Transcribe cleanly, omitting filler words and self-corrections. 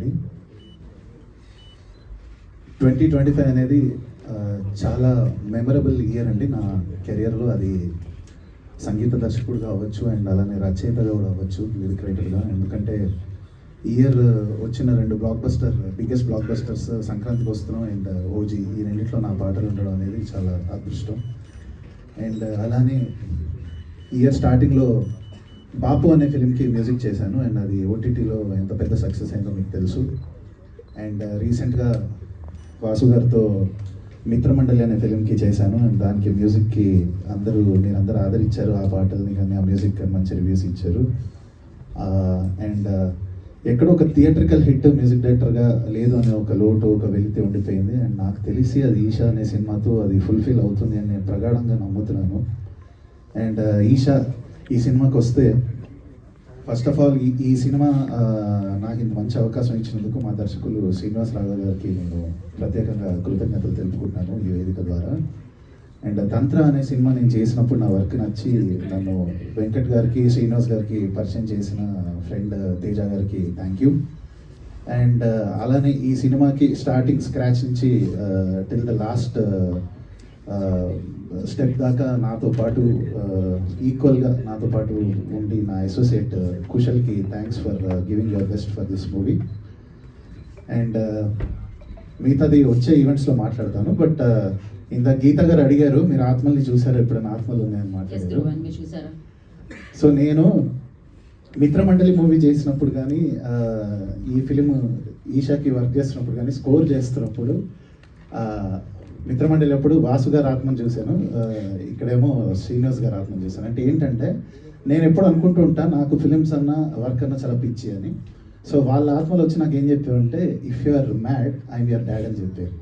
అండి. 2025 అనేది చాలా మెమరబుల్ ఇయర్ అండి నా కెరియర్లో. అది సంగీత దర్శకుడుగా అవ్వచ్చు అండ్ అలానే రచయితగా కూడా అవ్వచ్చు, లిరిక్ రైటర్గా. ఎందుకంటే ఈ ఇయర్ వచ్చిన 2 బిగ్గెస్ట్ బ్లాక్ బస్టర్స్ సంక్రాంతికి వస్తున్నాం అండ్ ఓజీ, ఈ రెండిట్లో నా పాటలు ఉండడం అనేది చాలా అదృష్టం. అండ్ అలానే ఇయర్ స్టార్టింగ్లో బాపు అనే ఫిలింకి మ్యూజిక్ చేశాను అండ్ అది ఓటీటీలో ఎంత పెద్ద సక్సెస్ అయిందో మీకు తెలుసు. అండ్ రీసెంట్గా వాసు గారితో మిత్రమండలి అనే ఫిలింకి చేశాను అండ్ దానికి మ్యూజిక్కి మీరందరూ ఆదరించారు. ఆ పాటల్ని కానీ ఆ మ్యూజిక్ కానీ మంచి రివ్యూస్ ఇచ్చారు. అండ్ ఎక్కడో ఒక థియేట్రికల్ హిట్ మ్యూజిక్ డైరెక్టర్గా లేదు అనే ఒక లోటు, ఒక వెలితి ఉండిపోయింది. అండ్ నాకు తెలిసి అది ఈషా అనే సినిమాతో అది ఫుల్ఫిల్ అవుతుంది అని నేను ప్రగాఢంగా నమ్ముతున్నాను. అండ్ ఈషా ఈ సినిమాకి వస్తే ఫస్ట్ ఆఫ్ ఆల్ ఈ సినిమా నాకు ఇంత మంచి అవకాశం ఇచ్చినందుకు మా దర్శకులు శ్రీనివాస్ రాఘవ్ గారికి నేను ప్రత్యేకంగా కృతజ్ఞతలు తెలుపుకుంటున్నాను ఈ వేదిక ద్వారా. అండ్ తంత్ర అనే సినిమా నేను చేసినప్పుడు నా వర్క్ నచ్చి నన్ను వెంకట్ గారికి, శ్రీనివాస్ గారికి పరిచయం చేసిన ఫ్రెండ్ తేజ గారికి థ్యాంక్ యూ. అండ్ అలానే ఈ సినిమాకి స్టార్టింగ్ స్క్రాచ్ నుంచి టిల్ ద లాస్ట్ స్టెప్ దాకా నాతో పాటు ఈక్వల్గా నాతో పాటు ఉండి నా అసోసియేట్ కుశల్కి thanks for giving your best for this movie. And మిగతాది వచ్చే ఈవెంట్స్లో మాట్లాడతాను. బట్ ఇంత గీత గారు అడిగారు, మీరు ఆత్మల్ని చూసారు, ఎప్పుడైనా ఆత్మలు ఉన్నాయని మాట్లాడారు. సో నేను మిత్రమండలి మూవీ చేసినప్పుడు కానీ ఈ ఫిలిం ఈషాకి వర్క్ చేస్తున్నప్పుడు కానీ స్కోర్ చేస్తున్నప్పుడు మిత్రమండలి అప్పుడు వాసు గారు ఆత్మను చూశాను, ఇక్కడేమో శ్రీనివాస్ గారు ఆత్మను చూశాను. అంటే ఏంటంటే నేను ఎప్పుడు అనుకుంటూ ఉంటాను నాకు ఫిలిమ్స్ అన్న వర్క్ అన్న చాలా పిచ్చి అని. సో వాళ్ళ ఆత్మలు వచ్చి నాకు ఏం చెప్పారంటే if you are mad I'm your dad అని చెప్పారు.